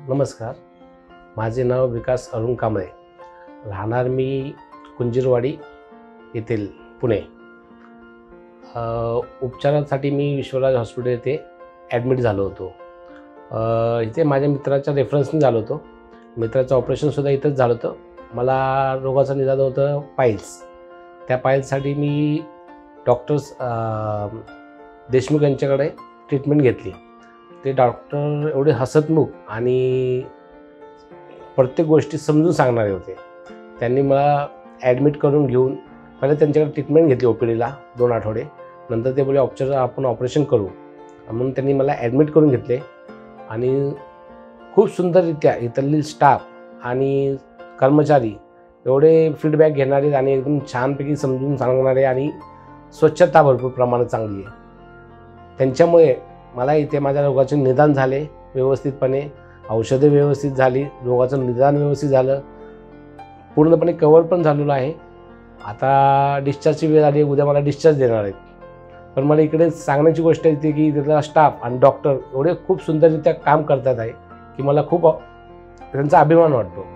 नमस्कार, माझे नाव विकास अरुण कांबळे. राहणार मी कुंजीरवाडी येथील पुणे. उपचारासाठी मी विश्वराज हॉस्पिटल येथे ॲडमिट झालो होतो. इथे माझ्या मित्राच्या रेफरन्सने झालो होतो. मित्राचं ऑपरेशनसुद्धा इथंच झालं होतं. मला रोगाचं निदान होतं पाईल्स. त्या पाईल्ससाठी मी डॉक्टर्स देशमुख यांच्याकडे ट्रीटमेंट घेतली. ते डॉक्टर एवढे हसतमुख आणि प्रत्येक गोष्टी समजून सांगणारे होते. त्यांनी मला ॲडमिट करून घेऊन पहिले त्यांच्याकडे ट्रीटमेंट घेतली OPDला 2 आठवडे. नंतर ते बोलले आपण ऑपरेशन करू म्हणून त्यांनी मला ॲडमिट करून घेतले. आणि खूप सुंदररित्या इथली स्टाफ आणि कर्मचारी एवढे फीडबॅक घेणारे आणि एकदम छानपैकी समजून सांगणारे आणि स्वच्छता भरपूर प्रमाणात चांगली आहे. त्यांच्यामुळे मला इथे माझ्या रोगाचे निदान झाले व्यवस्थितपणे. औषधे व्यवस्थित झाली, रोगाचं निदान व्यवस्थित झालं, पूर्णपणे कव्हर पण झालेलं आहे. आता डिस्चार्जची वेळ आली, उद्या मला डिस्चार्ज देणार आहेत. पण मला इकडे सांगण्याची गोष्ट येते की तिथला स्टाफ आणि डॉक्टर एवढे खूप सुंदररित्या काम करतात आहे की मला खूप त्यांचा अभिमान वाटतो.